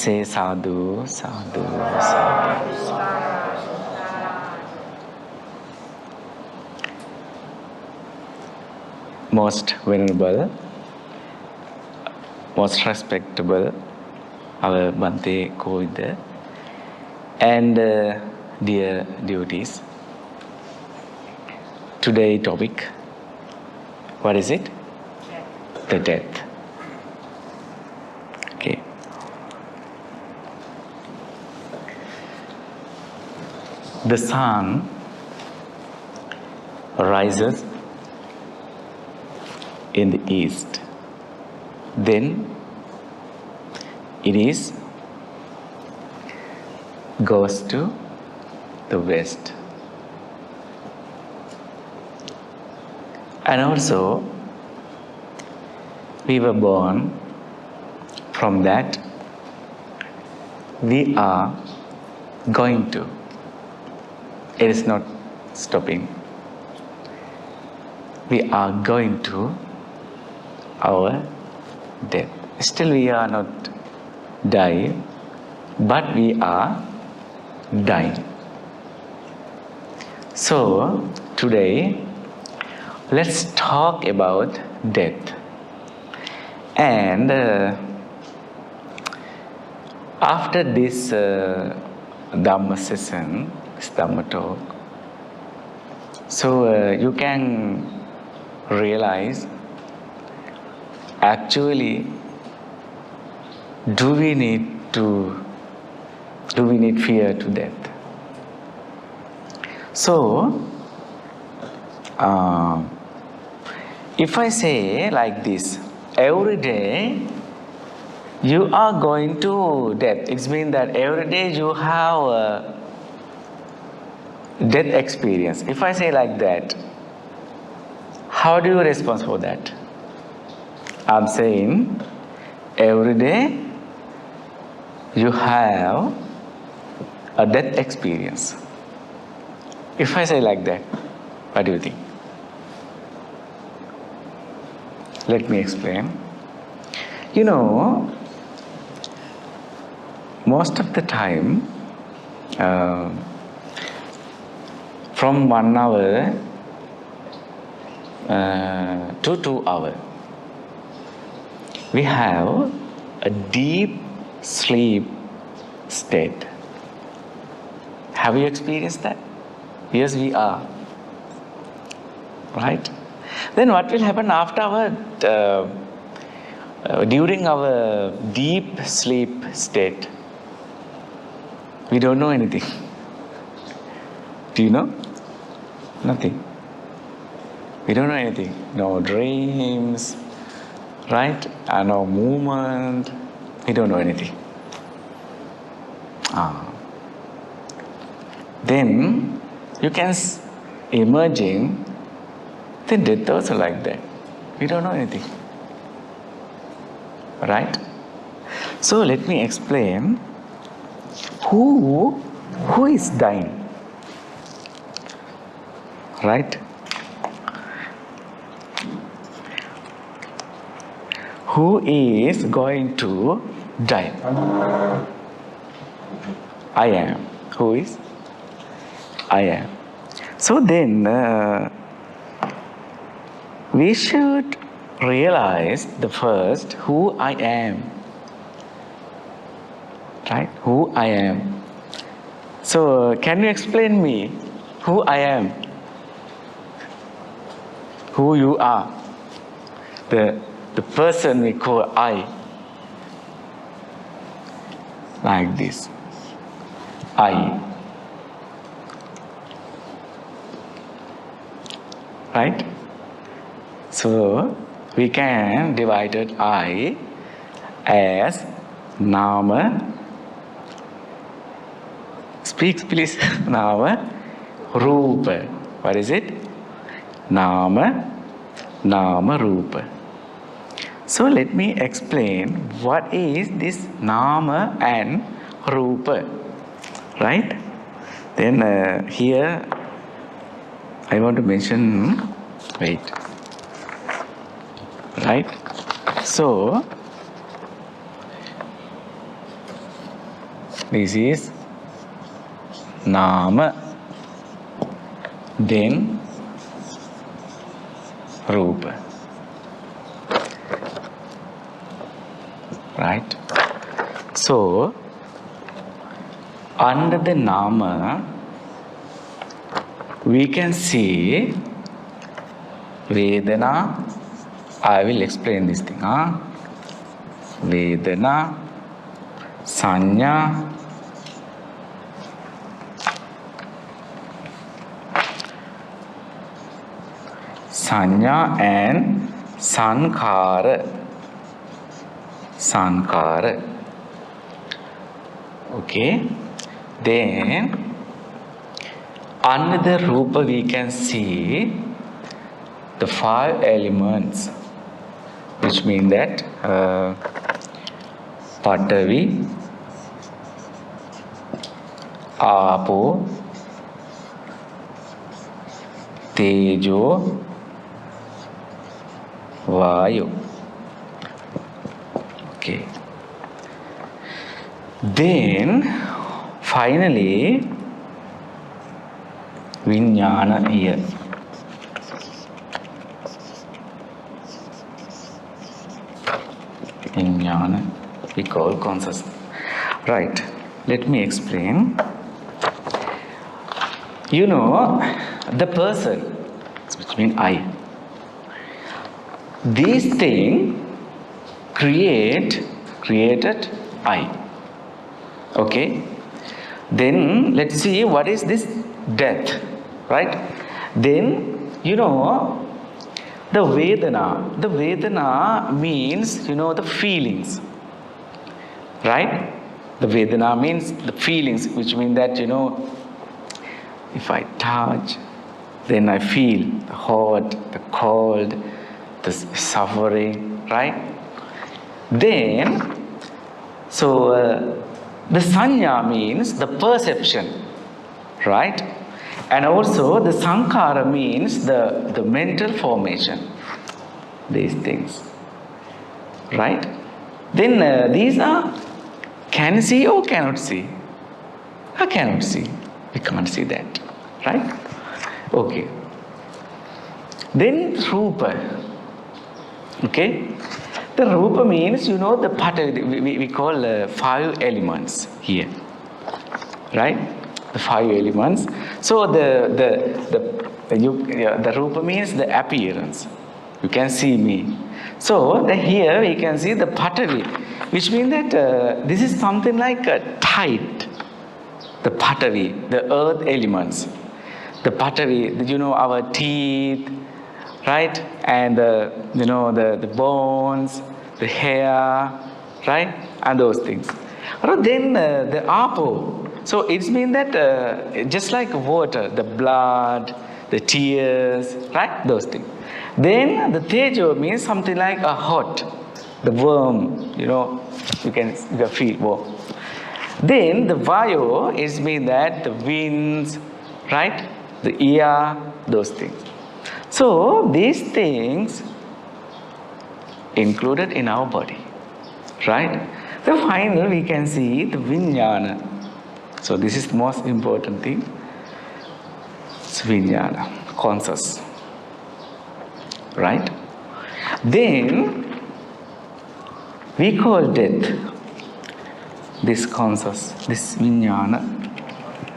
say sadhu, sadhu, sadhu. Most venerable, most respectable, our Bhante Kirinde, and dear devotees. Today's topic, what is it? The death. Okay. The sun rises in the east. Then it goes to the west. And also, we were born from that. We are going to. It is not stopping. We are going to our death. Still we are not dying, but we are dying. So, today, let's talk about death. And after this Dhamma session, this Dhamma talk, so you can realize, actually, do we need fear to death? So, if I say like this, every day you are going to death, it means that every day you have a death experience. If I say like that, how do you respond for that? I'm saying every day you have a death experience. If I say like that, what do you think? Let me explain. You know, most of the time, from 1 hour to 2 hours, we have a deep sleep state. Have you experienced that? Yes, we are. Right? Then what will happen after during our deep sleep state? We don't know anything. Do you know? Nothing. We don't know anything. No dreams, right? And no movement. We don't know anything. Then you can imagine the death also like that. We don't know anything. Right? So let me explain who is dying. Right? Who is going to die? I am. Who is? I am. So then, we should realize the first who I am. Right? Who I am. So, can you explain me who I am? Who you are? The person we call I. Like this. I. Right? So, we can divide I as Nama. Speak please. Nama Rupa. What is it? Nama Rupa. So let me explain what is this Nama and Rupa. Right? Then here I want to mention, wait. Right? So This is Nama. Then Rupa. Right? So, under the Nama, we can see Vedana. I will explain this thing. Vedana, Sanya, and Sankhara. Okay. Then under the Rupa we can see the 5 elements, which mean that Patavi, Apo, Tejo, Vayu. Okay. Then finally Vijnana here. Vijnana we call consciousness. Right. Let me explain. You know, the person, which means I. This thing created I. Okay. Then let's see what is this death. Right. Then you know the Vedana. The Vedana means, you know, the feelings. Right. The Vedana means the feelings, which mean that, you know, if I touch, then I feel the hot, the cold, the suffering, right? Then, so the Sanya means the perception, right? And also the Sankhara means the mental formation, these things, right? Then these are, can see or cannot see? I cannot see. We can't see that, right? Okay. Then Rupa. Okay. The Rupa means, you know, the we call 5 elements here, right? The 5 elements. So the Rupa means the appearance. You can see me. So here we can see the Patavi, which means that this is something like a tight. The Patavi, the earth elements. The Patavi, you know, our teeth, right? And you know, the bones, the hair, right? And those things. Or then the Apo. So it means that just like water, the blood, the tears, right? Those things. Then the Tejo means something like a hot, the worm, you know, you can feel warm. Then the Vayu is mean that the winds, right? The ear, those things. So these things included in our body, right? So finally we can see the Vijnana. So this is the most important thing. It's Vijnana, conscious, right? Then we call death this conscious, this Vijnana.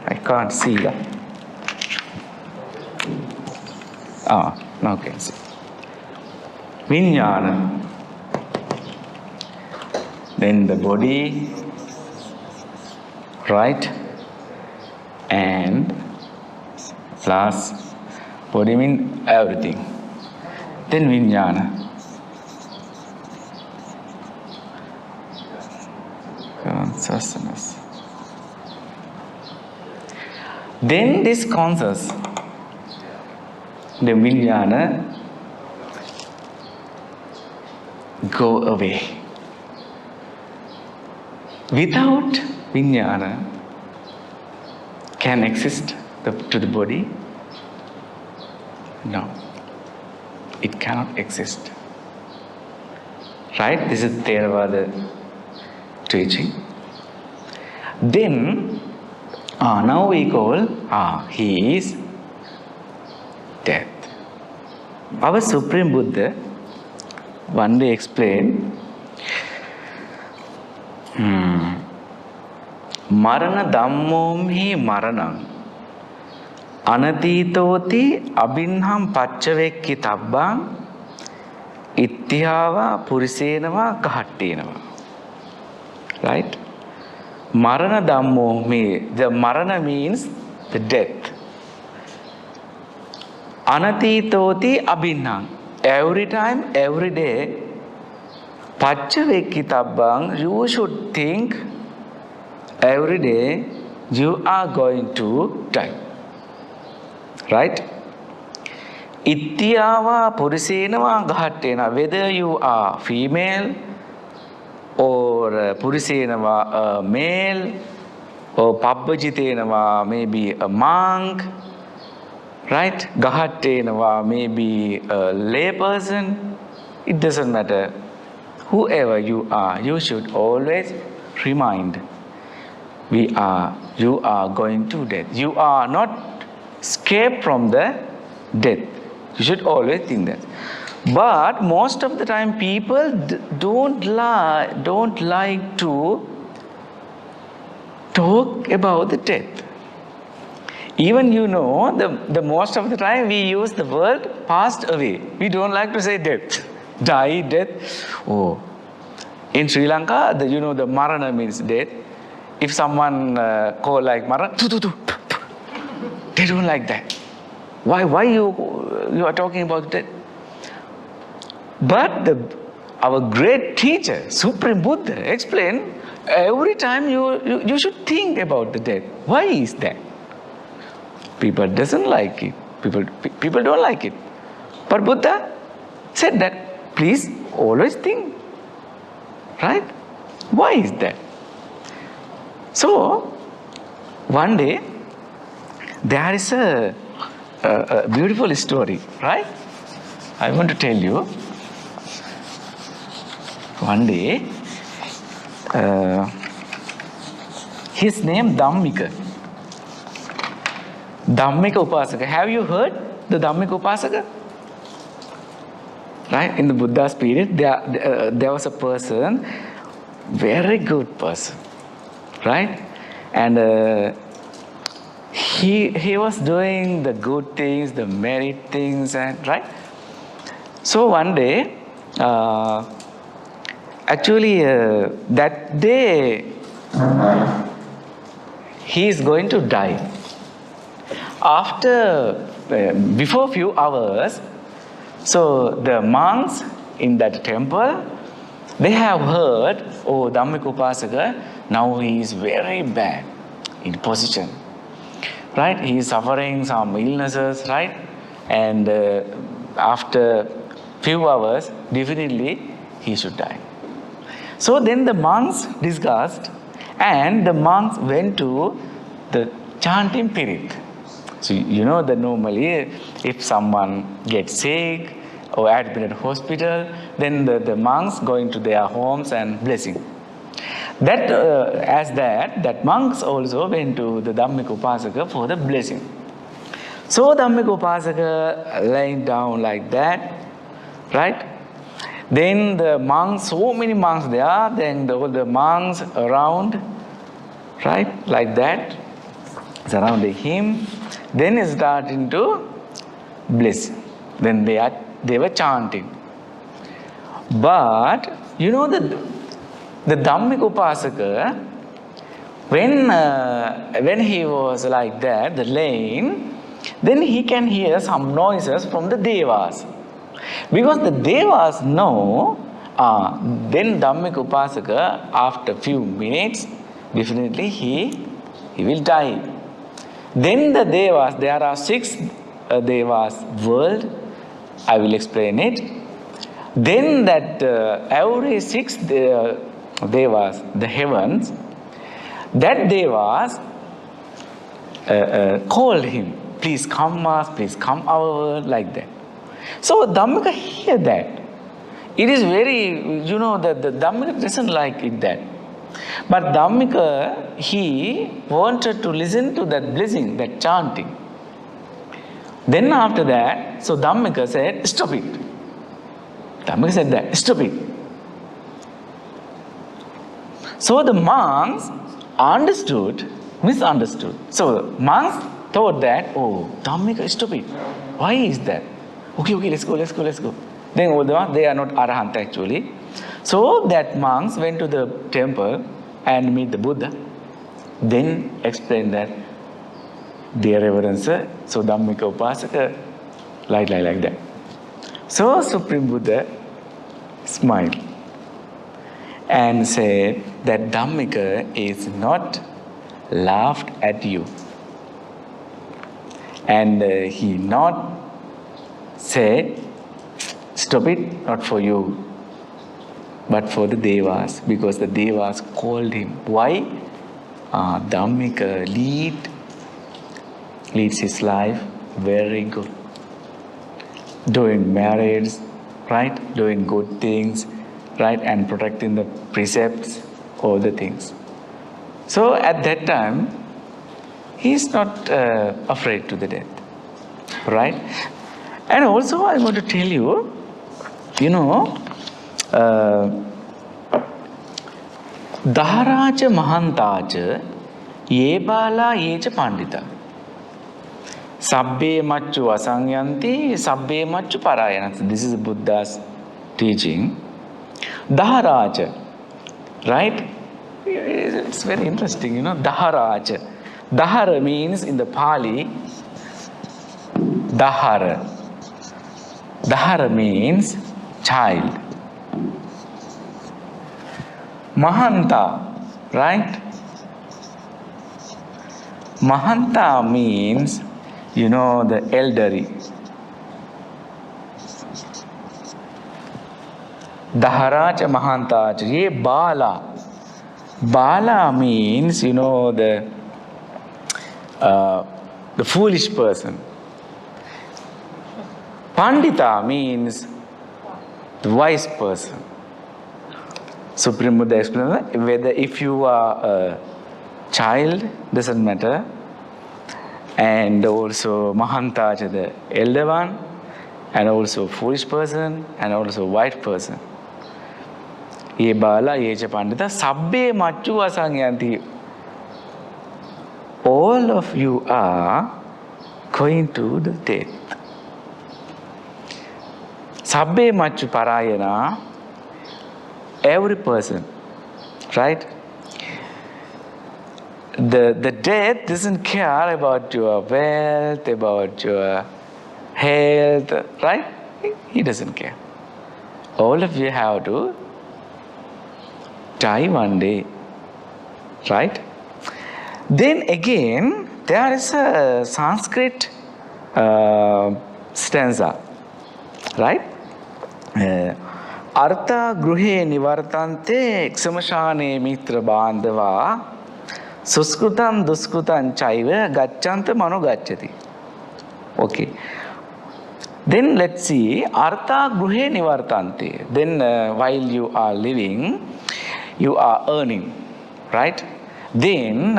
I can't see that. Now can see. Vijnana. Then the body, right? And plus body means everything. Then Vijnana. Consciousness. Then this conscious, the Vijnana, go away. Without Vijnana, can exist to the body? No. It cannot exist. Right? This is Theravada teaching. Then, now we call, he is death. Our Supreme Buddha one day explained, Marana dhammom hi maranam anatitoti abinham pacchavekkhi tabbang ittihava purisenava kahattenava. Right? Marana dhammo means, the marana means the death. Anatitoti abhinham. Every time, every day, pacchavekkhi tabbang, you should think every day you are going to die. Right? Ittiyava purisenava gahattena. Whether you are female or purisenava male or pabbajitenava maybe a monk, right? Gahattenava maybe a lay person. It doesn't matter. Whoever you are, you should always remind, you are going to death. You are not escaped from the death. You should always think that. But most of the time people don't like to talk about the death. Even the most of the time we use the word passed away. We don't like to say death. Die, death. Oh. In Sri Lanka, the marana means death. If someone call like marana, they don't like that. Why you are talking about death? But our great teacher, Supreme Buddha, explained every time you should think about the death. Why is that? People doesn't like it. People don't like it. But Buddha said that, please always think. Right? Why is that? So, one day, there is a beautiful story, right? I want to tell you. One day, his name Dhammika. Dhammika Upasaka. Have you heard the Dhammika Upasaka? Right? In the Buddha's period, there was a person, very good person. Right? And he was doing the good things, the merit things, and right? So one day, actually, that day, he is going to die. Before few hours, so the monks in that temple, they have heard, oh, Dhammika Upasaka, now he is very bad in position. Right? He is suffering some illnesses, right? And after few hours, definitely he should die. So then the monks discussed, and the monks went to the chanting period. So that normally if someone gets sick or admitted hospital, then the monks going to their homes and blessing. That monks also went to the Dhammika Upasaka for the blessing. So Dhammika Upasaka lying down like that, right? Then the monks, so many monks there, then all the monks around, right? Like that, surrounding him. Then he started to bless. Then they were chanting. But the Dhammika Upasaka, when he was like that, the lane, then he can hear some noises from the devas. Because the devas know, then Dhammika Upasaka, after few minutes, definitely he will die. Then the devas, there are 6 devas world, I will explain it. Then that every 6 devas, the heavens, that devas called him, please come us, please come our world, like that. So Dhammika hear that. It is very, that the Dhammika doesn't like it that. But Dhammika, he wanted to listen to that blessing, that chanting. Then after that, so Dhammika said, stop it. Dhammika said that, stop it. So the monks misunderstood. So monks thought that, oh, Dhammika, stop it. Why is that? Okay, let's go. Then they are not Arahant actually. So that monks went to the temple and meet the Buddha. Then explained that, dear Reverence, so Dhammika Upasaka, like that. So Supreme Buddha smiled and said that Dhammika is not laughed at you. And he not said, stop it, not for you, but for the Devas, because the Devas called him. Why? Dhammika leads his life very good. Doing marriage, right? Doing good things, right? And protecting the precepts, all the things. So at that time, he is not afraid to the death, right? And also I want to tell you, Daharaja Mahantaja Yebala Yeja Pandita Sabbe Machu Asangyanti Sabbe Machu Parayanati. This is Buddha's teaching. Daharaja, right? It's very interesting, Daharaja. Dahara means in the Pali, Dahara. Dahara means child. Mahanta, right? Mahanta means, the elderly. Daharaja Mahantaja, ye Bala. Bala means, the foolish person. Pandita means the wise person. Supreme Buddha explains whether if you are a child, doesn't matter, and also Mahantaja, the elder one, and also foolish person, and also white person. Ye Bala, ye Pandita, Sabbe Machu Asangyanti. All of you are going to the death. Sabbe Machu Parayana, every person, right? The death doesn't care about your wealth, about your health, right? He doesn't care. All of you have to die one day, right? Then again, there is a Sanskrit stanza, right? Artha gruhe nivartante eksamashane mitra bandhava suskrutam duskrutam chaiva gacchanta mano gacchati. Okay. Then let's see, Artha gruhe nivartante. Then while you are living, you are earning, right? Then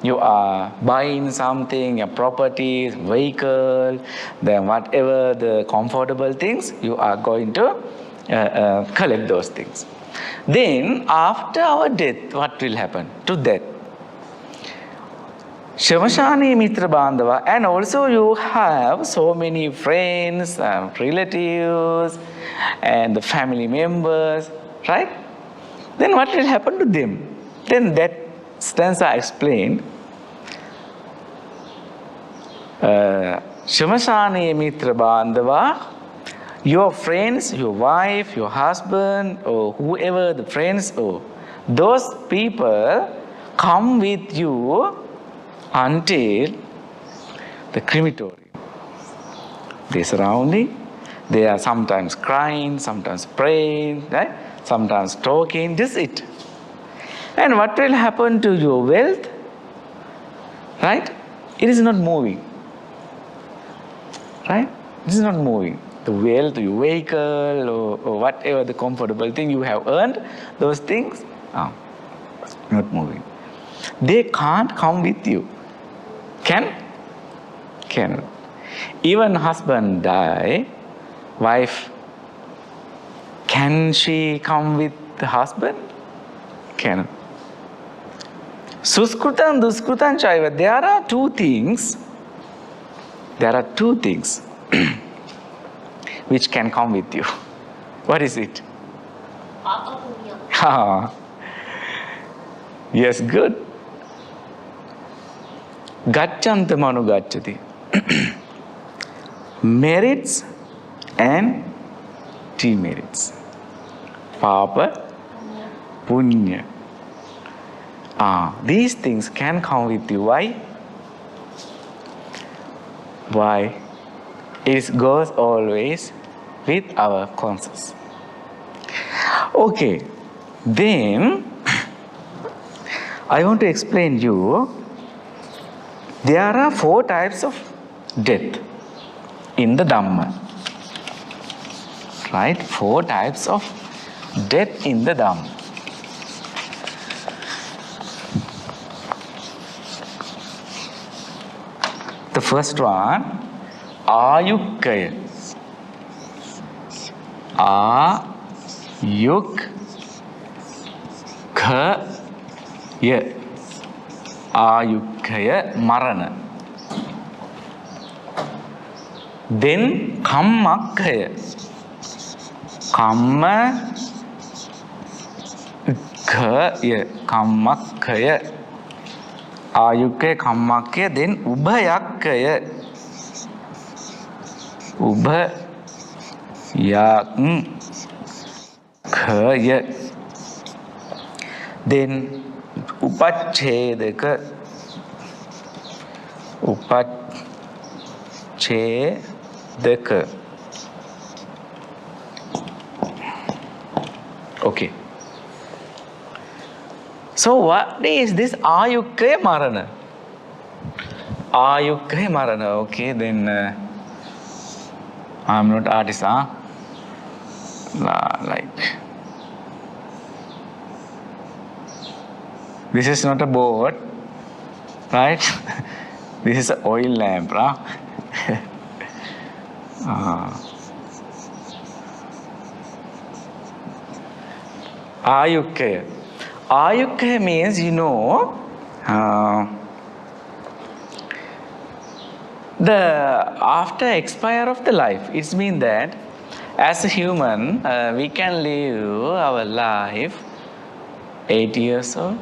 you are buying something, a property, vehicle, then whatever the comfortable things, you are going to collect those things. Then after our death, what will happen to death? Shamashani Mitra Bandhava, and also you have so many friends, relatives, and the family members, right? Then what will happen to them? Then that stanza explained, Shamashani Mitra Bandhava, your friends, your wife, your husband, or whoever the friends, or those people come with you until the crematorium. They surrounding, they are sometimes crying, sometimes praying, right? Sometimes talking, just it. And what will happen to your wealth? Right? It is not moving. Right? It is not moving. The wealth, your vehicle, or whatever the comfortable thing you have earned, those things. not moving. They can't come with you. Can? Cannot. Even husband die, wife, can she come with the husband? Cannot. Suskrutan, duskrutan, chaiva. There are two things. There are two things which can come with you. What is it? Yes, good. Gacchanta manu gacchati. Merits and demerits. Papa, punya. These things can come with you. Why? Why? It goes always with our conscience. Okay, then I want to explain you. There are 4 types of death in the Dhamma. Right? 4 types of death in the Dhamma. The first one, Ayukkaya. Ayukkaya. Ayukkaya marana. Then Kammakkaya. Kammakkaya. Ayukkaya, Kammakkaya. Then Ubhayakkaya. Ubhayakkaya. Then Upachedaka. Upachedaka. Okay. So what is this Ayukkaya Marana? Ayukkaya Marana. Okay, then I'm not artist, like this is not a boat, right? This is an oil lamp, Ayukkaya. Ayukkaya means, the after expire of the life. It means that as a human, we can live our life 80 years old,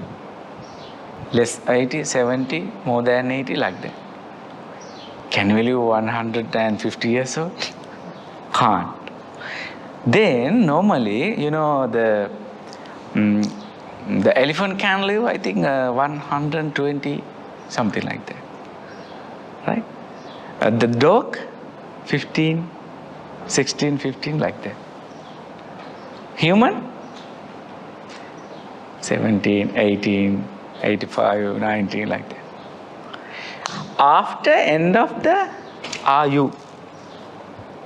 less 80, 70, more than 80, like that. Can we live 150 years old? Can't. Then normally, the elephant can live, I think, 120, something like that. Right? The dog, 15, 16, 15, like that. Human, 17, 18, 85, 19, like that. After end of the Ayu,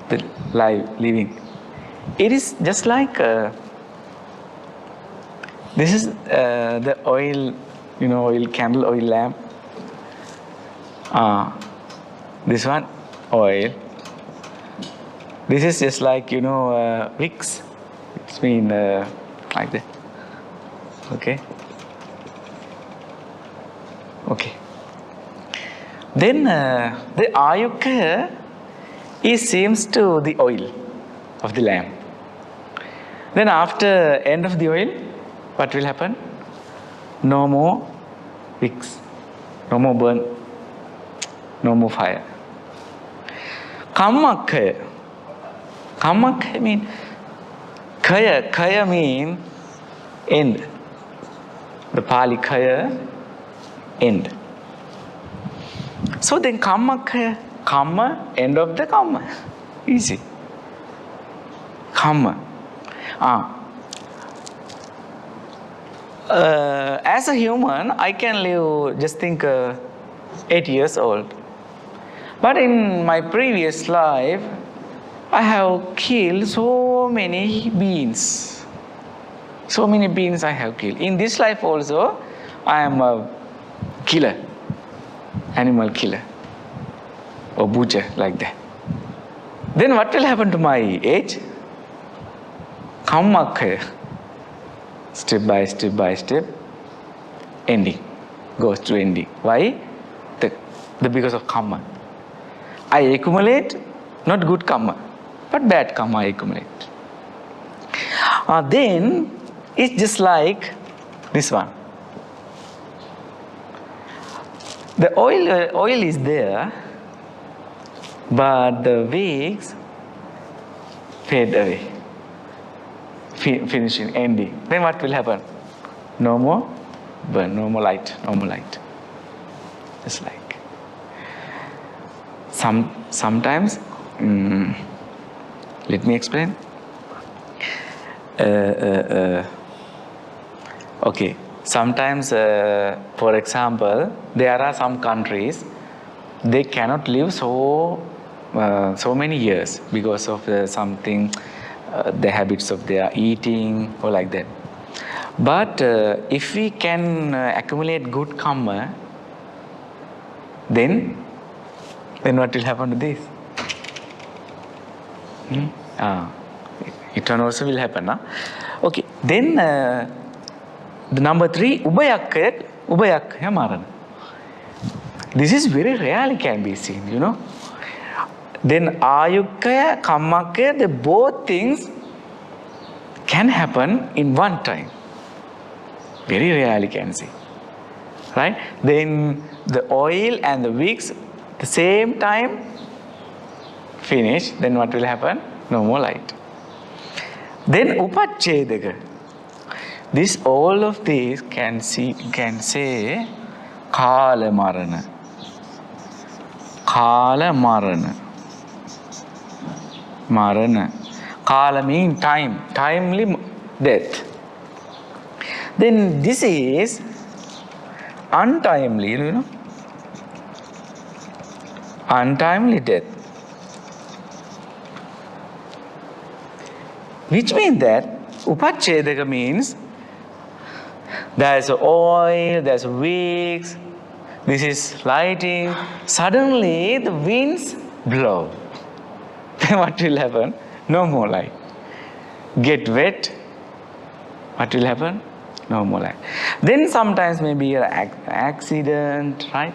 the life, living, it is just like this is the oil, oil candle, oil lamp. This one, oil. This is just like, wicks. It's been like that. Okay. Okay. Then the Ayukkaya is seems to the oil of the lamp. Then after end of the oil, what will happen? No more wicks, no more burn, no more fire. Kammakkaya. Kammakkaya mean kaya mean end. The Pali kaya, end. So then Kammakkaya, Kamma, end of the Kamma. Easy. Kamma. As a human, I can live, just think, 8 years old. But in my previous life, I have killed so many beings. So many beings I have killed. In this life also, I am a killer, animal killer, or butcher, like that. Then what will happen to my age? Kamma, step by step, ending, goes to ending. Why? Because of karma. I accumulate not good karma, but bad karma I accumulate. Then it's just like this one. The oil is there, but the wicks fade away, finishing, ending. Then what will happen? No more burn, no more light, no more light. Just like sometimes. Let me explain. Okay. Sometimes, for example, there are some countries they cannot live so many years because of something, the habits of their eating or like that. But if we can accumulate good karma, then what will happen to this? It also will happen. Okay. Then the number 3, ubhayakya marana. This is very rarely can be seen, you know. Then ayukya, kammakya, the both things can happen in one time. Very rarely can see. Right? Then the oil and the wicks, the same time finish, then what will happen? No more light. Then upachedaka. This, all of these can say kala marana. Kala marana. Marana. Kala means time. Timely death. Then this is untimely, you know. Untimely death. Which means that upachedaka means there's oil, there's wicks, this is lighting. Suddenly the winds blow. Then what will happen? No more light. Get wet. What will happen? No more light. Then sometimes maybe an accident, right?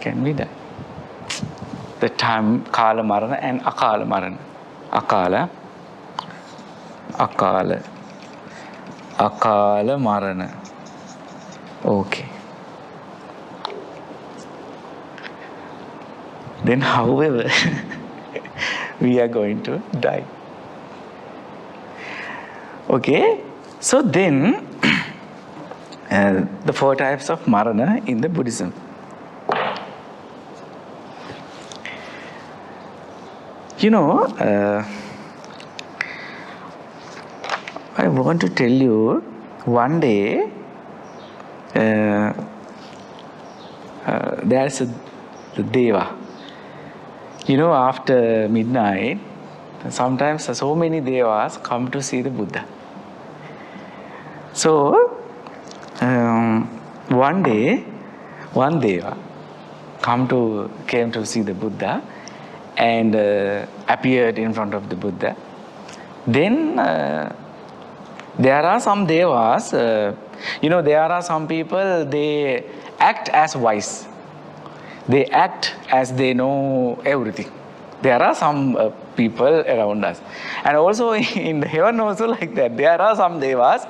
Can be that. The time kala marana and akala marana. Akala marana. Okay. Then however, we are going to die. Okay. So then, the 4 types of marana in the Buddhism. You know, I want to tell you, one day, there's the Deva. You know, after midnight, sometimes so many Devas come to see the Buddha. So, one day, one Deva came to see the Buddha and appeared in front of the Buddha. Then there are some Devas, you know, there are some people, they act as wise. They act as they know everything. There are some people around us. And also in heaven also like that. There are some Devas,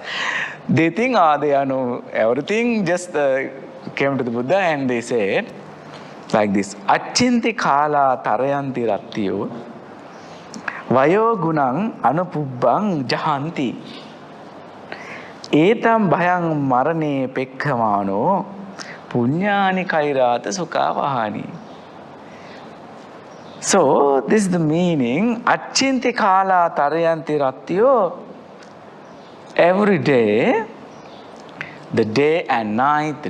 they think they know everything, just came to the Buddha and they said like this. Achinti kala tarayanti rattiyo vayo gunang anupubbang jahanti etam bhayang marane pekkhamano punyani kairata sukavahani. So this is the meaning. Achinti kala tarayanti rattiyo. Every day, the day and night,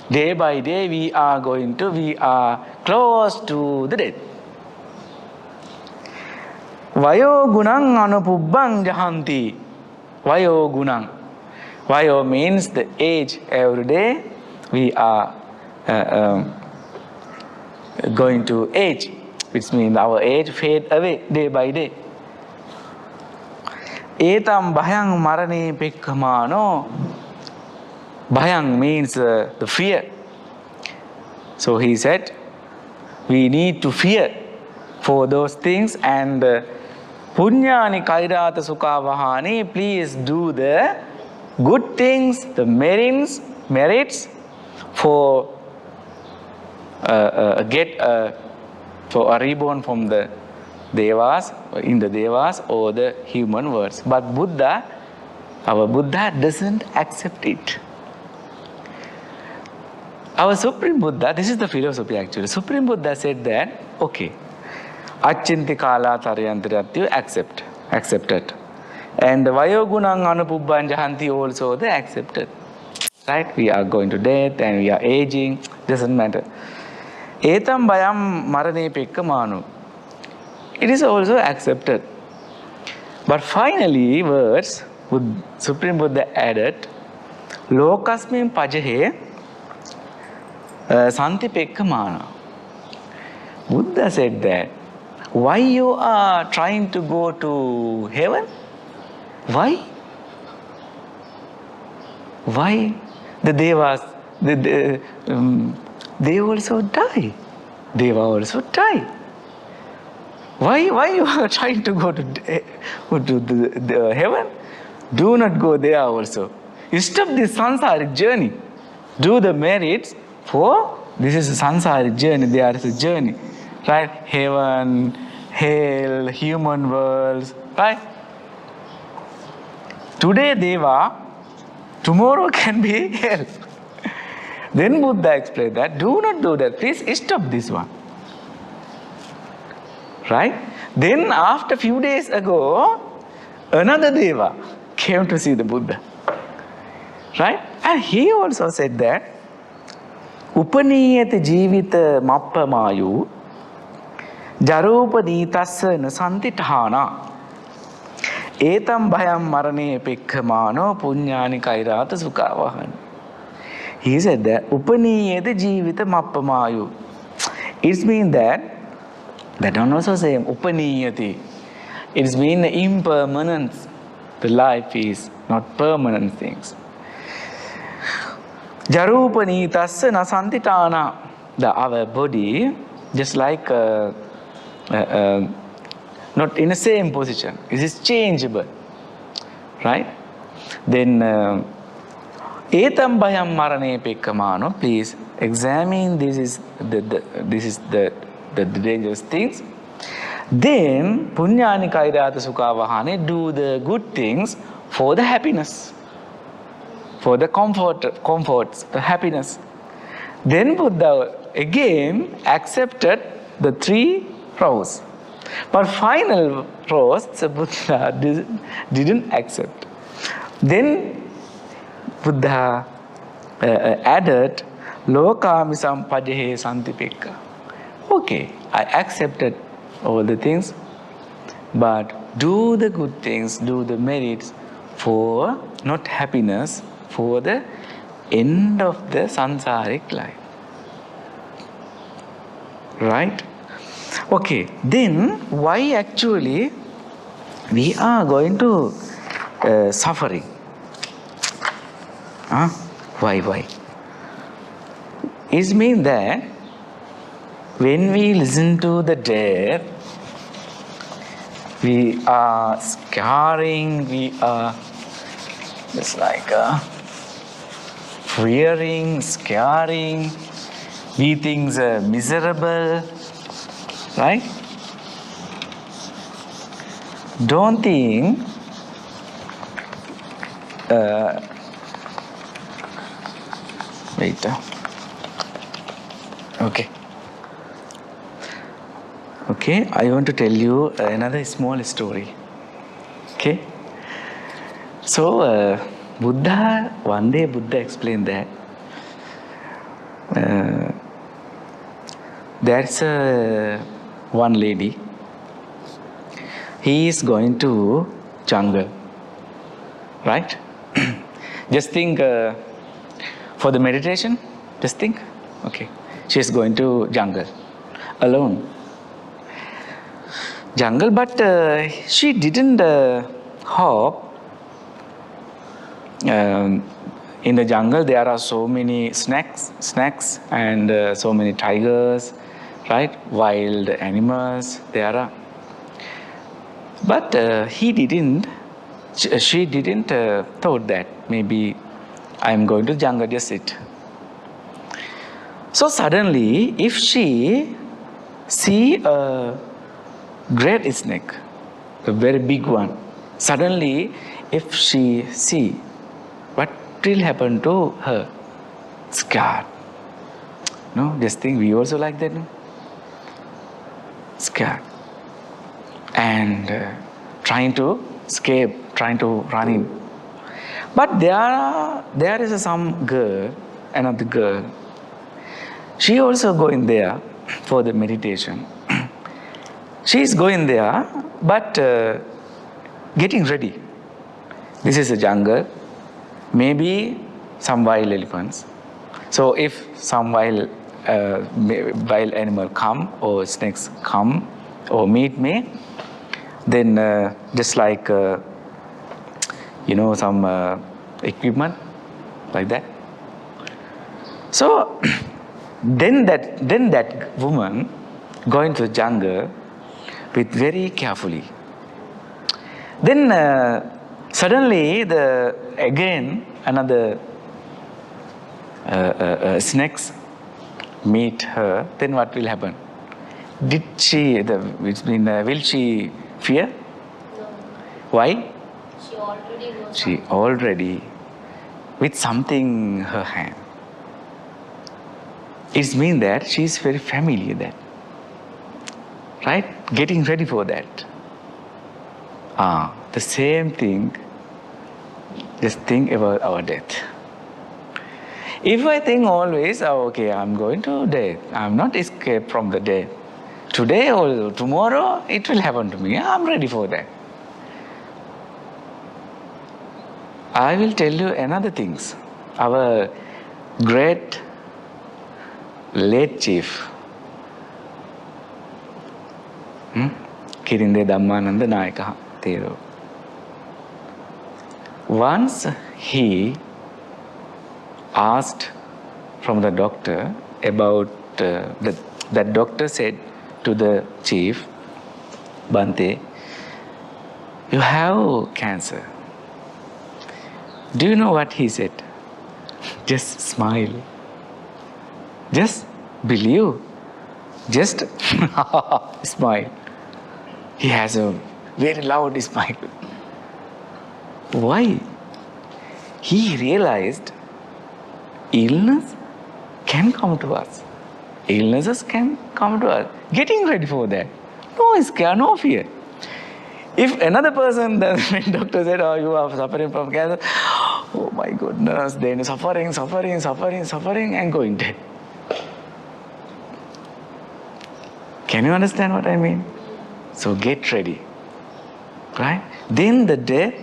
day by day we are close to the death. Vayo gunang anupubbang jahanti. Vayo gunang. Vayo means the age. Every day we are going to age, which means our age fade away day by day. Etam bhayang marane pekkamano. Bhayang means the fear. So he said, we need to fear for those things, and punyani kairata sukavahani, please do the good things, the merits for for a reborn from the devas, in the devas or the human worlds. But Buddha, our Buddha doesn't accept it. Our Supreme Buddha, this is the philosophy actually. Supreme Buddha said that, okay, Achinti Kala Taryantiratyu accepted. And Vayogunang Anupubban Jahanti also they accepted. Right? We are going to death and we are aging, doesn't matter. Etam Bayam Marane Pekkamanu. It is also accepted. But finally, words, Supreme Buddha added, Lokasmin Pajahe Santi Pekkamana. Buddha said that, why you are trying to go to heaven? Why? Why? The devas, they also die. Deva also die. Why you are trying to go to the heaven? Do not go there also. Stop this sansaric journey. Do the merits for, this is a sansaric journey, there is a journey. Right? Heaven, hell, human worlds. Right? Today Deva, tomorrow can be hell. Then Buddha explained that, do not do that. Please stop this one. Right? Then after few days ago, another Deva came to see the Buddha. Right? And he also said that, Upaniyati jivita mappamayu jarupaditassa nasanti tahana etam bhayam marane pekkamano punyani kairata sukavahan. He said that Upaniyati jivita mappamayu. It means that one also saying Upaniyati. It means the impermanence. The life is not permanent things. Jarupanitasya nasantitana. Our body, just like not in the same position. It is changeable. Right? Then etam bhayam marane pekkamano. Please examine this is the dangerous things. Then punyani kairata sukavahane, do the good things for the happiness, for the comforts, the happiness. Then Buddha again accepted the 3 rows. But final rows, the Buddha didn't accept. Then Buddha added, Lokamisam pajahe santipekka. Okay, I accepted all the things, but do the good things, do the merits for not happiness, for the end of the sansaric life. Right? Okay, then why actually we are going to suffering? Why? It means that when we listen to the death, we are scaring, we are just like fearing, scaring, we think miserable, right? Don't think wait. Okay, I want to tell you another small story. Okay, so one day Buddha explained that there's one lady. He is going to jungle, right? Just think, for the meditation, just think, okay, she's going to jungle, alone. Jungle, but she didn't hope. In the jungle, there are so many snakes and so many tigers, right? Wild animals there are. But she didn't thought that maybe I'm going to jungle, just sit. So suddenly, if she see a great snake, a very big one, suddenly if she see, what will happen to her? Scared. No, just think, we also like that, no? Scared. And trying to escape, trying to run in. But there is some girl, another girl. She also going there for the meditation. She is going there, but getting ready. This is a jungle. Maybe some wild elephants. So if some wild animal come or snakes come or meet me, then just like some equipment like that. So then that woman going to the jungle with very carefully. Then suddenly again another snakes meet her. Then what will happen? Will she fear? No. Why? She already knows. She already with something in her hand. It means that she is very familiar with that. Right? Getting ready for that. The same thing. Just think about our death. If I think always, okay, I'm going to death. I'm not escape from the death. Today or tomorrow, it will happen to me. I'm ready for that. I will tell you another things. Our great late chief, Kirinde Dhamma Dana Series. Once he asked from the doctor about that doctor said to the chief, Bhante, you have cancer. Do you know what he said? Just smile. Just believe. Just smile. He has a very loud smile. Why? He realized illness can come to us. Illnesses can come to us. Getting ready for that. No scare, no fear. If another person, the doctor said, you are suffering from cancer, oh my goodness, then suffering and going dead. Can you understand what I mean? So get ready. Right? Then the death,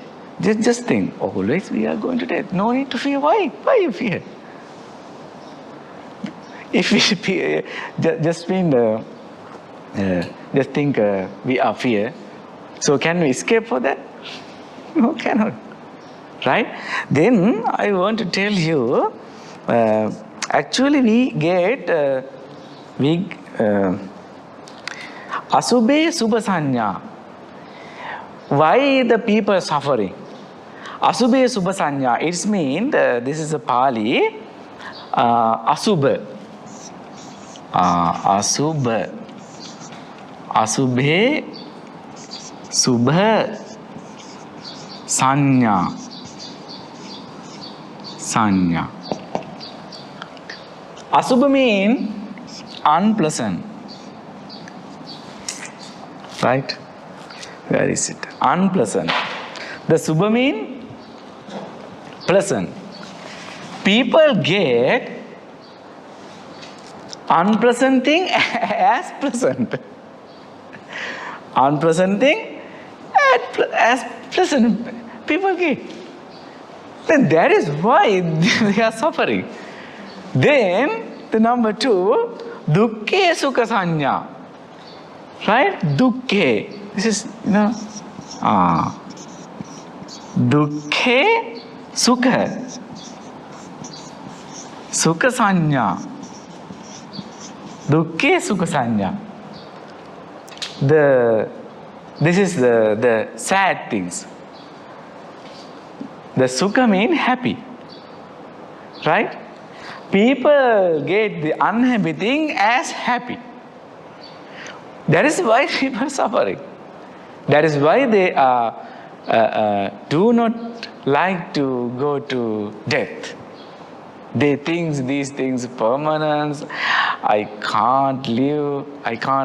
just think, always we are going to death. No need to fear. Why? Why you fear? If we fear, just think we are fear. So can we escape for that? No, cannot. Right? Then I want to tell you, actually we get Asubhe Subhasanya. Why the people suffering? Asubhe Subhasanya. It means, this is a Pali, Asubha. Asubha. Asubhe Subha Sanya. Sanya. Asubha means unpleasant. Right? Where is it? Unpleasant. The Subha means pleasant. People get unpleasant thing as pleasant. Unpleasant thing as pleasant. People get. Then that is why they are suffering. Then the number 2, dukkhe sukha sanya. Right? Dukkhe. This is, dukkhe sukha. Sukha sanya. Dukkhe sukha sanya. This is the sad things. The sukha means happy. Right? People get the unhappy thing as happy. That is why people are suffering. That is why they do not like to go to death. They think these things permanence. I can't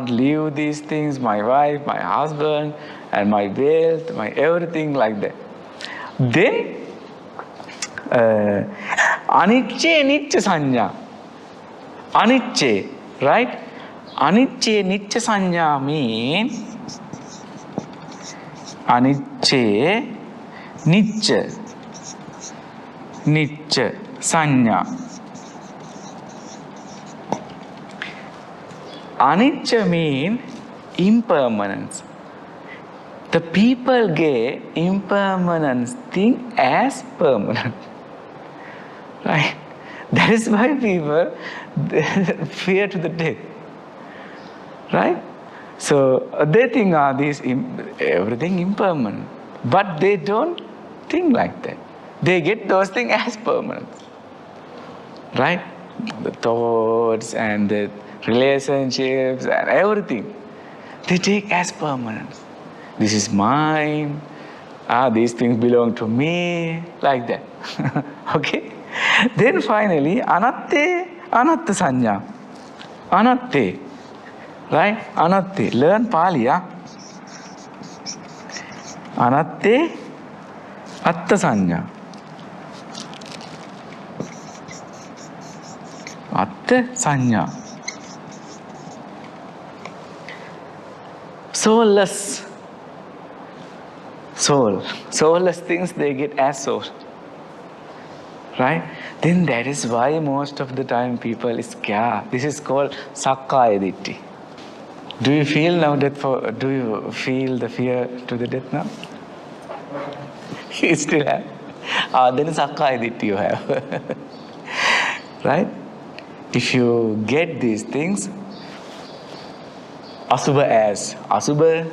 live these things, my wife, my husband, and my wealth, my everything like that. Then anicce nicca sanya. Anicce, right? Anicce nicca sanya means anicce nicca sanya. Anicca means impermanence. The people get impermanence thing as permanent. Right? That is why people fear to the death. Right? So they think everything impermanent. But they don't think like that. They get those things as permanent. Right? The thoughts and the relationships and everything, they take as permanent. This is mine. These things belong to me. Like that. Okay? Then finally, anatte anatta sanya. Anatte. Right? Anatte. Learn Pali. Anatte atta sanya. Atta sanya. Soulless. Soulless things they get as soul. Right? Then that is why most of the time people is scared. This is called sakkaya ditthi. Do you feel now do you feel the fear to the death now? You still have? Then sakkaya ditthi you have. Right? If you get these things, asubha as asubha,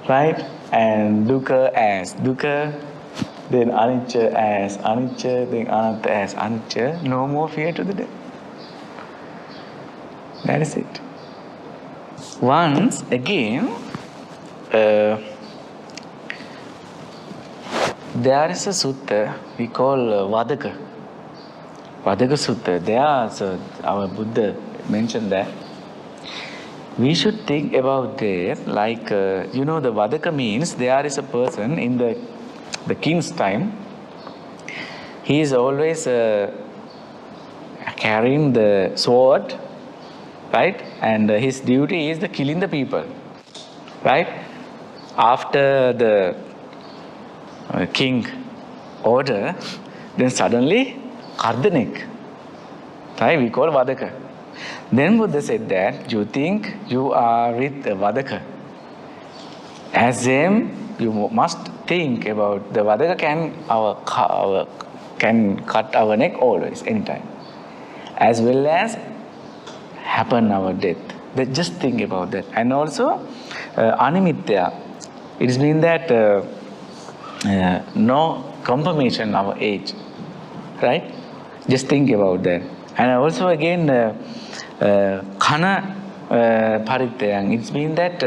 right? And dukkha as dukkha, then anicca as anicca, then anatta as anicca. No more fear to the death. That is it. Once again, there is a sutta we call Vadaka. Vadaka Sutta. There, so our Buddha mentioned that. We should think about that, like, the Vadaka means there is a person in the king's time. He is always carrying the sword, right? And his duty is the killing the people, right? After the king order, then suddenly cut the neck, right? We call Vadaka. Then Buddha said that you think you are with the Vadaka. As him, you must think about the Vadaka can cut our neck always, anytime. As well as happen our death. Just think about that. And also, animitya. It means that no confirmation of our age. Right? Just think about that. And also again, khana parityang. It means that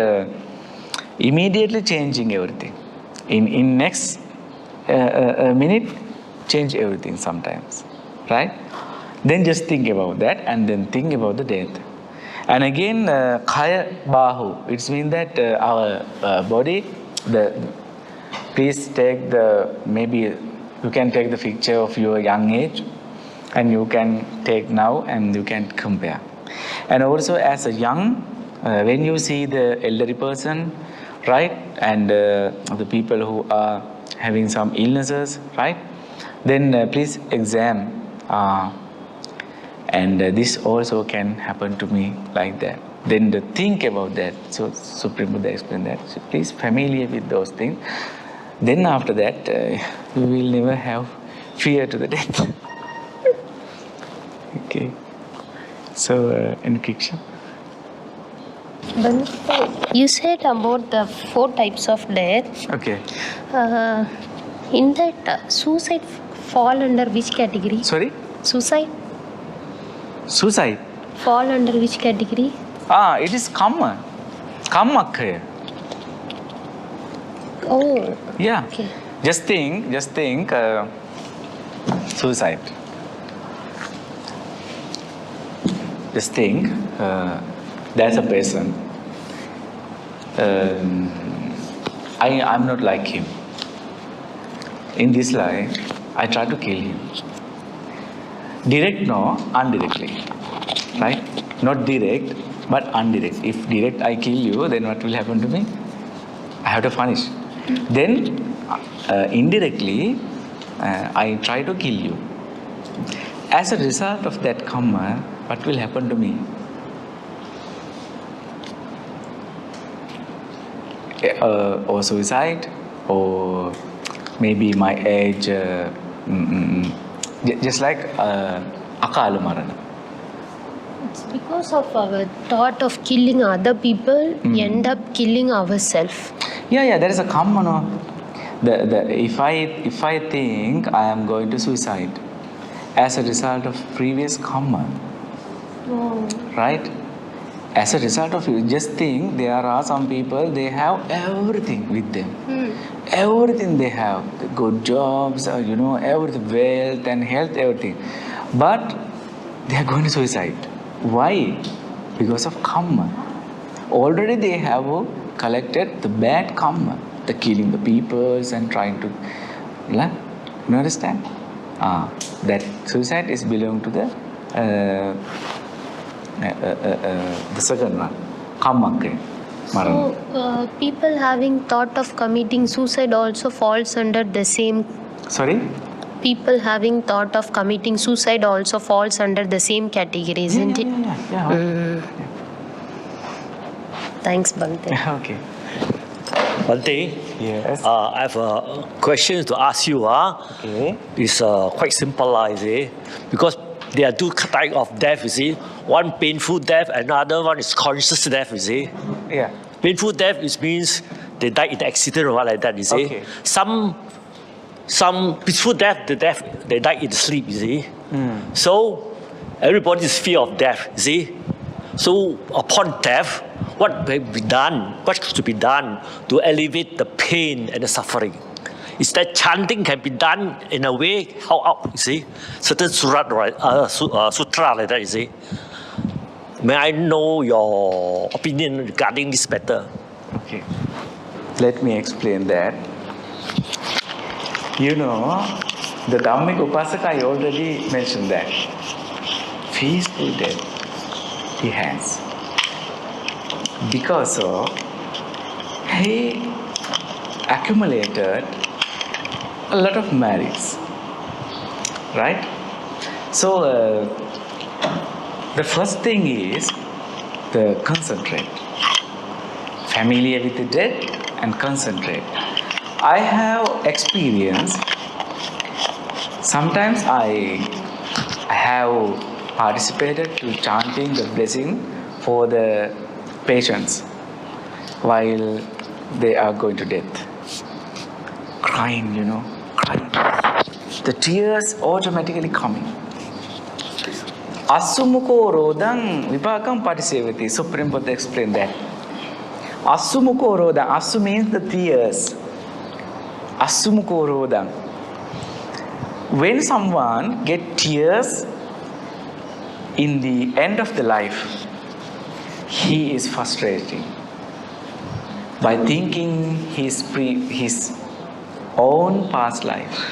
immediately changing everything. In next minute, change everything sometimes. Right? Then just think about that and then think about the death. And again, khaya bahu. It means that our body, please take maybe you can take the picture of your young age and you can take now and you can compare. And also as a young, when you see the elderly person, right, and the people who are having some illnesses, right, then please examine. And this also can happen to me like that. Then think about that. So Supreme Buddha explained that. So please familiar with those things. Then after that, you will never have fear to the death. Okay. So, any question? You said about the 4 types of death. Okay. In that, suicide fall under which category? Sorry? Suicide Suicide? fall under which category? It is karma. Karma. Oh. Yeah. Okay. Just think, suicide. Just think, there's a person. I'm not like him. In this life, I try to kill him. Direct, no, indirectly. Right? Not direct, but indirect. If direct I kill you, then what will happen to me? I have to punish. Then, indirectly, I try to kill you. As a result of that karma, what will happen to me? Or suicide, or maybe my age, just like akala marana. It's because of our thought of killing other people, we end up killing ourselves. Yeah, there is a karma, no? If I think I am going to suicide as a result of previous karma, right? As a result of you, just think there are some people, they have everything with them. Everything they have, the good jobs, everything, wealth and health, everything. But they are going to suicide. Why? Because of karma. Already they have collected the bad karma, the killing the peoples and trying to, you understand? That suicide is belong to the second one, karma. So, people having thought of committing suicide also falls under the same. Sorry? People having thought of committing suicide also falls under the same category, isn't it? Yeah. Thanks, Bhante. Okay. Bhante, Yes. I have a question to ask you. Okay. It's quite simple, you see, because there are 2 types of death, you see. One painful death, another one is conscious death, you see. Yeah. Painful death means they died in accident or what like that, you see. Okay. Some peaceful death, they died in sleep, you see. So everybody is fear of death, you see. So upon death, what should be done to alleviate the pain and the suffering? Is that chanting can be done in a way how up, you see, certain sutra like that, you see. May I know your opinion regarding this matter? Okay. Let me explain that. The Dhammika Upasaka, I already mentioned that. Peaceful death he has. Because of he accumulated a lot of merits. Right? So, the first thing is the concentrate. Familiar with the death and concentrate. I have experienced, sometimes I have participated to chanting the blessing for the patients while they are going to death. Crying, crying. The tears automatically coming. Asumuko rodang vipakam patisevati. Supreme Buddha explained that. Asumuko rodang. Asu means the tears. Asumuko rodang. When someone get tears in the end of the life, he is frustrating by thinking his own past life.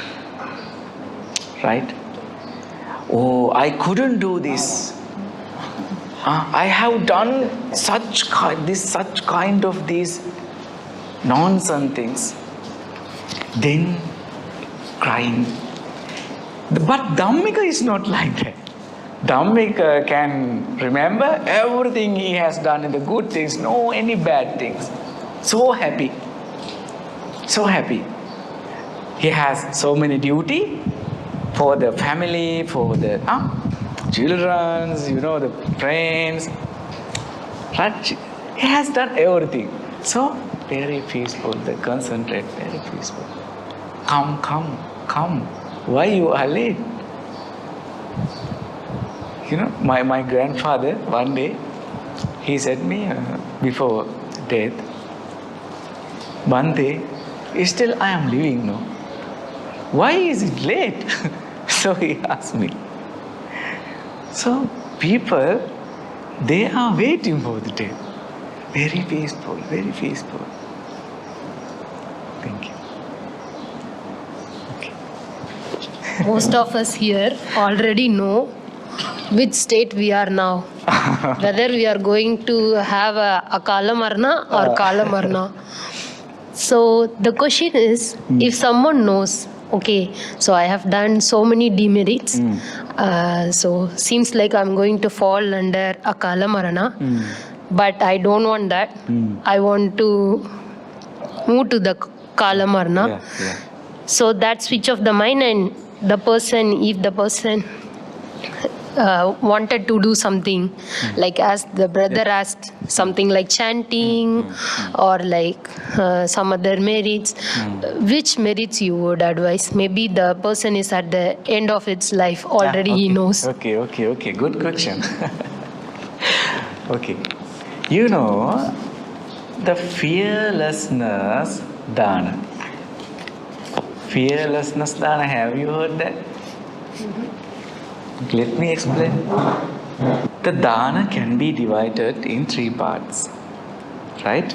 Right? Oh, I couldn't do this. I have done such kind of these nonsense things. Then crying. But Dhammika is not like that. Dhammika can remember everything he has done in the good things, no any bad things. So happy. So happy. He has so many duty for the family, for the children, the friends. Right? He has done everything. So very peaceful, the concentrate, very peaceful. Come. Why you are late? My grandfather, one day, he said me before death, Bhante, still I am living, no? Why is it late? So he asked me. So people, they are waiting for the death. Very peaceful, very peaceful. Thank you. Okay. Most of us here already know which state we are now. Whether we are going to have a Akala Marna or Kala Marna. So the question is, if someone knows, okay, so I have done so many demerits, so seems like I'm going to fall under Akala Marana, but I don't want that. I want to move to the Kala Marana. Yeah. So that switch of the mind, and if the person wanted to do something, like as the brother asked, something like chanting or like some other merits, which merits you would advise? Maybe the person is at the end of its life already, he knows. Okay. Good question. Okay. The fearlessness dana. Fearlessness dana, have you heard that? Let me explain. The dana can be divided in 3 parts. Right?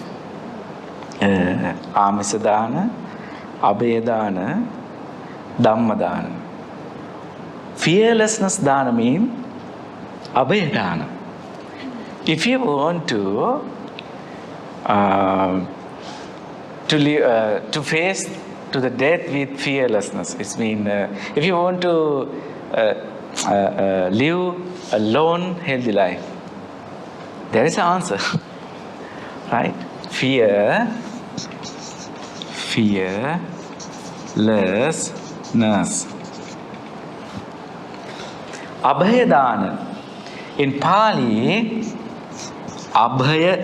Amisa dana, Abhaya dana, Dhamma dana. Fearlessness dana means Abhaya dana. If you want to face to the death with fearlessness, it means if you want to live a lone, healthy life, there is an answer. Right? Fearlessness. Abhayadana. In Pali, Abhaya.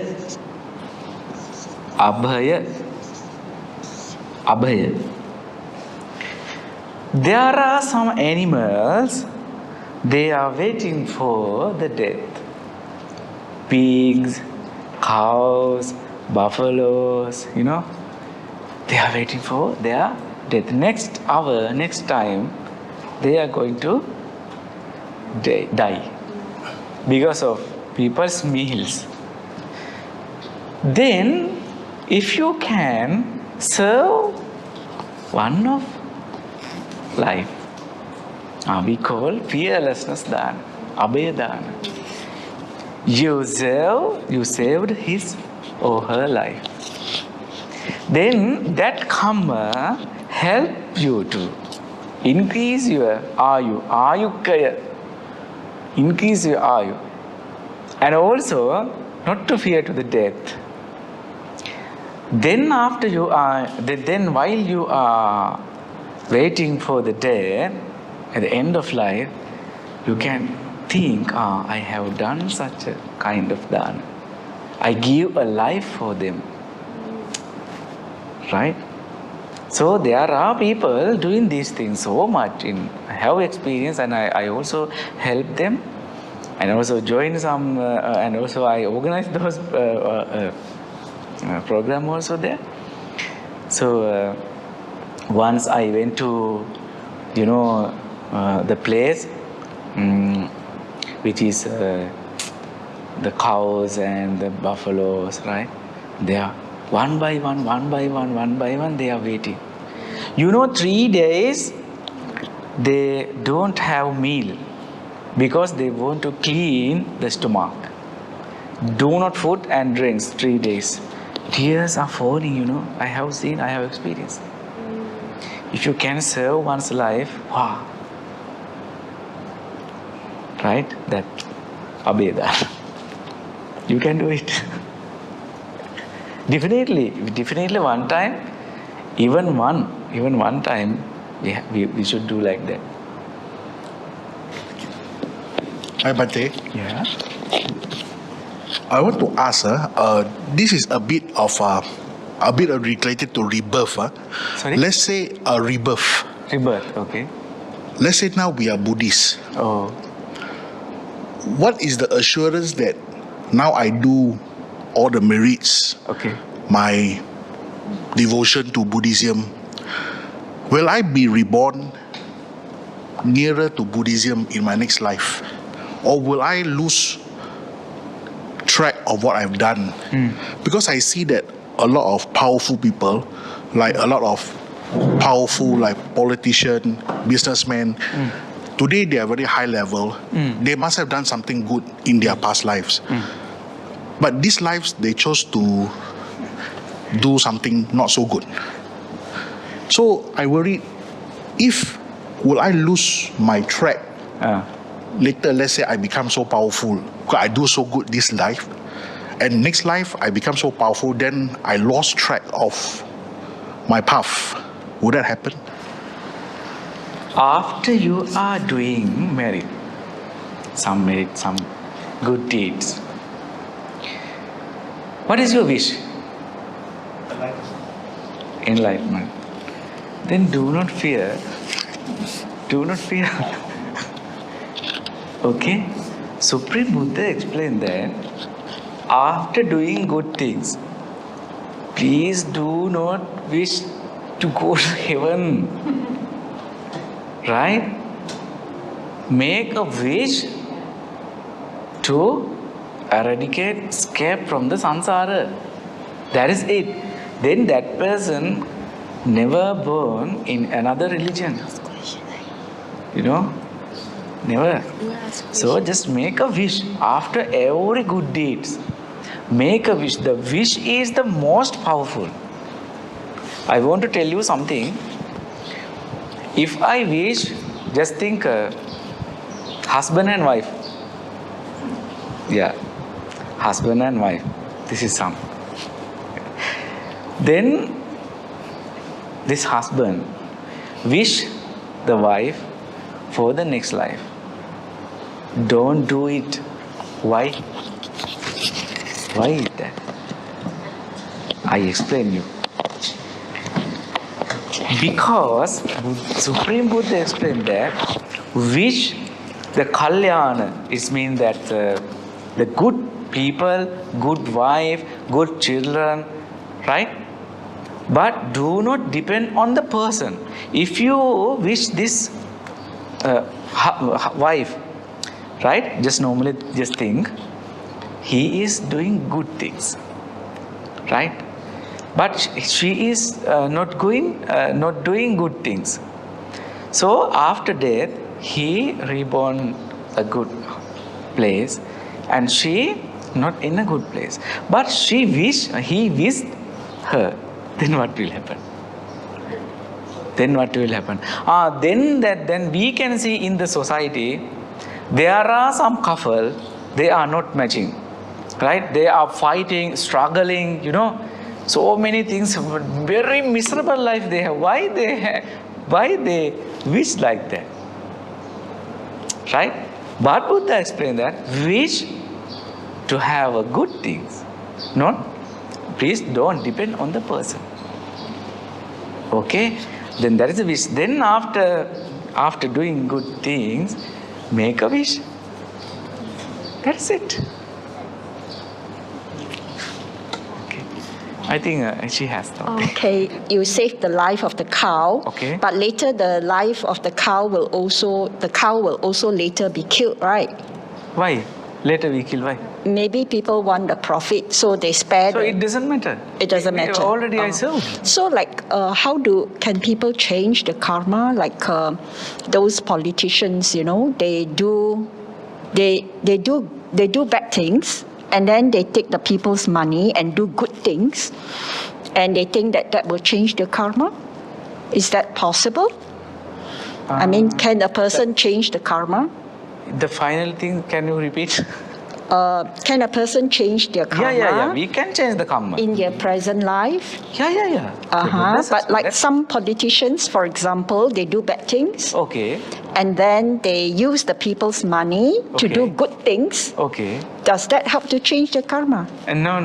There are some animals, they are waiting for the death. Pigs, cows, buffaloes, they are waiting for their death. Next hour, next time, they are going to die because of people's meals. Then, if you can serve one of life, we call fearlessness dana, Abhaya dana. You saved his or her life. Then that karma help you to increase your ayukaya, increase your ayu, and also not to fear to the death. Then while you are waiting for the death, at the end of life, you can think, I have done such a kind of dana. I give a life for them. Right? So there are people doing these things so much. I have experience, and I also help them, and also join some, and also I organize those program also there. So once I went to the place which is the cows and the buffaloes, right? They are one by one they are waiting. 3 days they don't have meal because they want to clean the stomach. Do not food and drinks 3 days. Tears are falling, I have seen, I have experienced. If you can serve one's life, wow, right? That abeda. You can do it. Definitely one time, even one time, we should do like that. Hi, Bhante. Yeah. I want to ask, this is a bit related to rebirth. Sorry? Let's say a rebirth. Rebirth, okay. Let's say now we are Buddhists. Oh, What is the assurance that now I do all the merits, okay. my devotion to Buddhism, will I be reborn nearer to Buddhism in my next life? Or will I lose track of what I've done? Because I see that a lot of powerful people, like a lot of powerful like politicians, businessmen, today they are very high level. They must have done something good in their past lives. But these lives, they chose to do something not so good. So I worry, will I lose my track? Later, let's say I become so powerful, I do so good this life, and next life I become so powerful, then I lost track of my path. Would that happen? After you are doing some good deeds, what is your wish? Enlightenment. Then do not fear. Okay? Supreme Buddha explained that after doing good things, please do not wish to go to heaven. Right? Make a wish to escape from the samsara. That is it. Then that person never born in another religion. Never. So just make a wish after every good deeds. Make a wish. The wish is the most powerful. I want to tell you something. If I wish, just think husband and wife. Yeah, husband and wife. This is some. Then this husband wish the wife for the next life. Don't do it. Why? Why is that? I explain you. Because Supreme Buddha explained that wish the kalyana, it means that the good people, good wife, good children, right? But do not depend on the person. If you wish this wife, right? Just think, he is doing good things, right? But she is not doing good things. So after death, he reborn a good place, and she not in a good place. But he wished her. Then what will happen? Then we can see in the society, there are some couple, they are not matching, right? They are fighting, struggling, so many things, very miserable life they have. Why they wish like that? Right? But Buddha explained that wish to have a good things. Please don't depend on the person. Okay? Then that is a wish. Then after doing good things, make a wish. That's it. I think she has something. Okay, you saved the life of the cow. Okay. But later the life of the cow will also later be killed, right? Why? Later we kill, why? Maybe people want the profit, so they spare. So it doesn't matter. It doesn't matter. Already I served. So can people change the karma? Like those politicians, they do bad things, and then they take the people's money and do good things, and they think that will change the karma. Is that possible? Can a person change the karma? the final thing, can you repeat? Can a person change their karma We can change the karma. in their present life? Yeah. But like some politicians, for example, they do bad things. Okay. And then they use the people's money to do good things. Okay. Does that help to change the karma? No.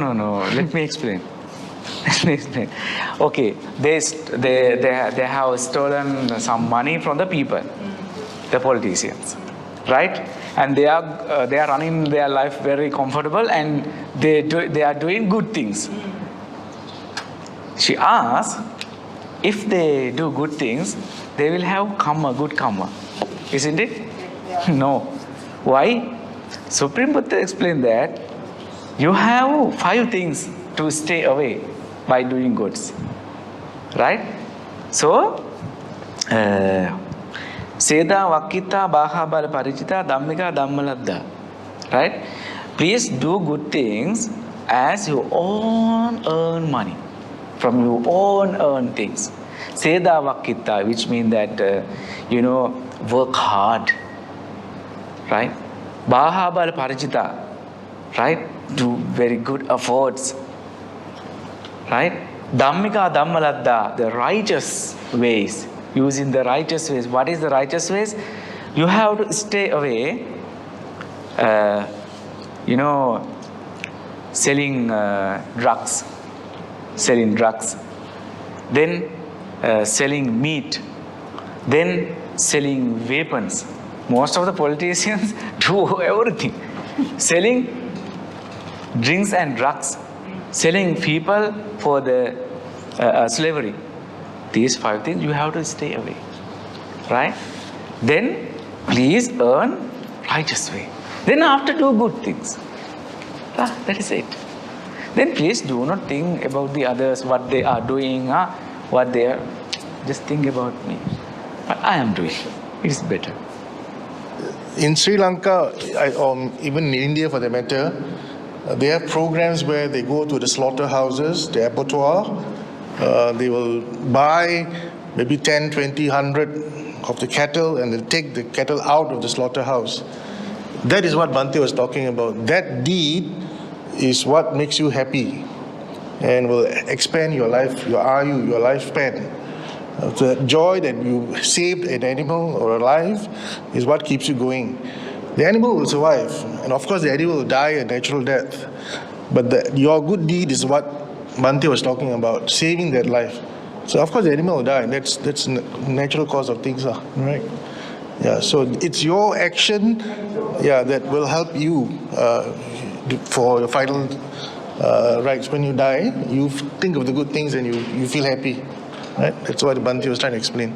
Let me explain. Okay, they have stolen some money from the people, the politicians, right? And they are running their life very comfortable, and they are doing good things. She asked, if they do good things, they will have karma, good karma, isn't it? No. Why? Supreme Buddha explained that you have 5 things to stay away by doing goods, right? So, Seda Vakita Baha Bala Parijita Dhammika Dhammaladda, right? Please do good things as you own earn money, from your own earn things. Seda Vakita, which means that, work hard, right? Baha Bala Parijita, right? Do very good efforts, right? Dhammika Dhammaladda, the righteous ways, using the righteous ways. What is the righteous ways? You have to stay away, selling drugs, then selling meat, then selling weapons. Most of the politicians do everything. Selling drinks and drugs, selling people for the slavery. These 5 things you have to stay away, right? Then please earn righteous way. Then after do good things. That is it. Then please do not think about the others, what they are doing, what they are. Just think about me. What I am doing. It is better. In Sri Lanka, or even in India for that matter, they have programs where they go to the slaughterhouses, the abattoir. They will buy maybe 10, 20, 100 of the cattle, and they'll take the cattle out of the slaughterhouse. That is what Bhante was talking about. That deed is what makes you happy and will expand your life, your ayu, your lifespan. The joy that you saved an animal or a life is what keeps you going. The animal will survive, and of course the animal will die a natural death. But your good deed is what Bhante was talking about, saving that life. So of course the animal will die. That's natural cause of things, right? Yeah. So it's your action, that will help you for your final rights. When you die, you think of the good things and you feel happy, right? That's what Bhante was trying to explain.